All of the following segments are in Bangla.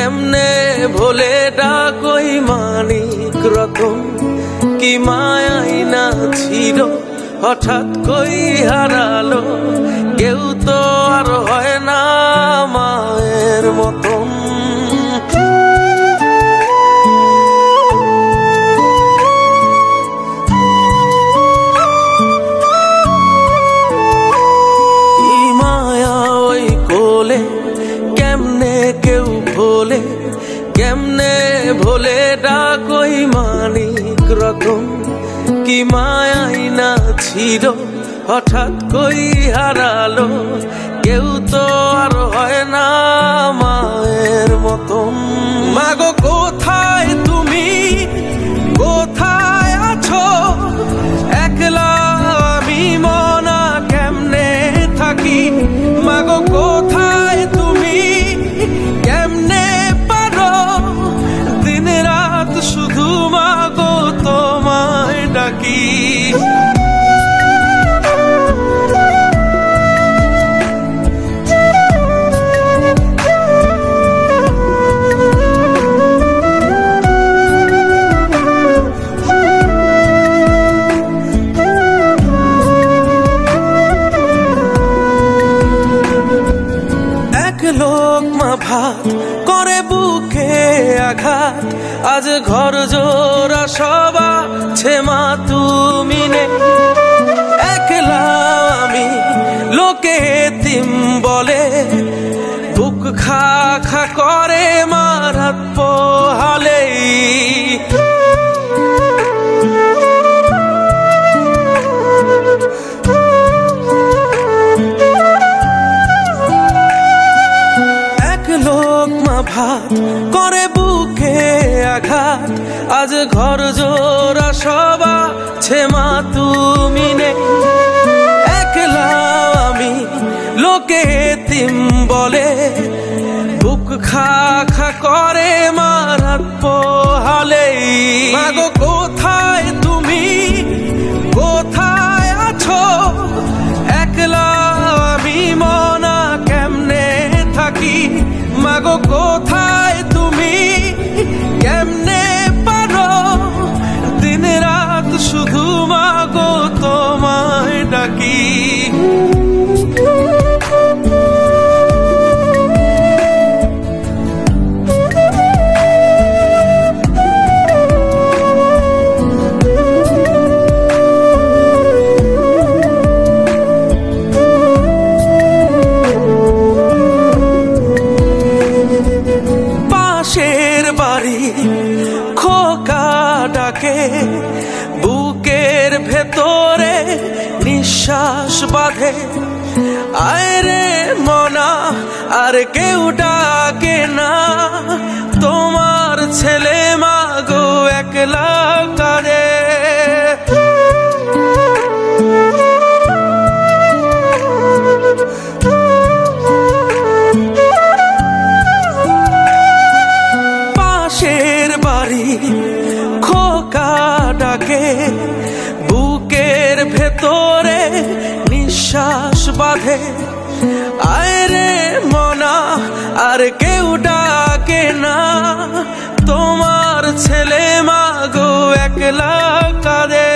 কেমনে ভোলে ডাকই মানিক রতন, কি মায়াই না ছিল হঠাৎ কই হারালো। কেউ তো আর হয় না মায়ের মতন। কেমনে ভোলে ডাকই মানিক রতন, কি মায়াই না ছিল হঠাৎ কই হারালো। কেউ তো আর হয় না মায়ের মতন। মাগো কোথায় তুমি, কোথায় আছো? একলা আমি মনা কেমনে থাকি। মাগো কোথায় তুমি, কেমনে শুধু মাগো তোমায় ডাকি। এক লোকমা ভাত করে বুকে আঘাত, আজ ঘর জোড়া সবা ছেমা তুমি নেই। একলা আমি লোকে এতিম বলে, বুক খা খা করে মারাত পোহালে। এক লোকমা ভাত করে বুকে আঘাত, আজ ঘর জোড়া সবা ছেমা তুমি নেই। একলা আমি লোকে এতিম বলে, বুক খা খা করে মারাত পোহালে। মাগো কোথায় তুমি, কোথায় আছো? একলা আমি মনা কেমনে থাকি। মাগো কোথায় তুমি, কেমনে পারো দিন রাত শুধু মাগো তোমায় ডাকি। পাশের বাড়ি খোকা ডাকে, বুকের ভেতরে নিঃশ্বাস বাঁধে। আয় রে মনা আর কেউ ডাকে না, তোমার ছেলে মাগো একলা কাঁদে। পাশের বাড়ি খোকা ডাকে, বুকের ভেতরে নিঃশ্বাস বাঁধে। আয় রে মনা আর কেউ ডাকে না, তোমার ছেলে মাগো একলা কাঁদে।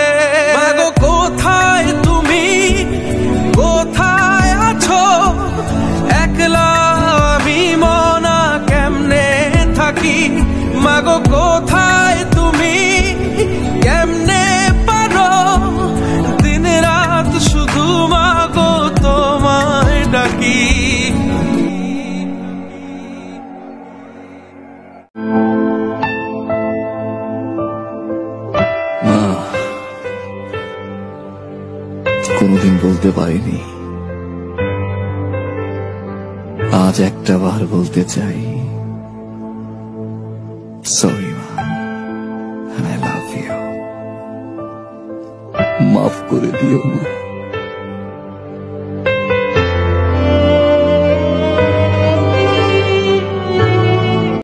মাগো কোথায় তুমি, কোথায় আছো? একলা আমি মনা কেমনে থাকি। মাগো কোথায় তুমি, কেমনে পারো দিন রাত শুধু মাগো তোমায় ডাকি। কোনদিন বলতে পারিনি, আজ একটা বার বলতে চাই। সরি মা, I love you, মাফ করে দিও মা।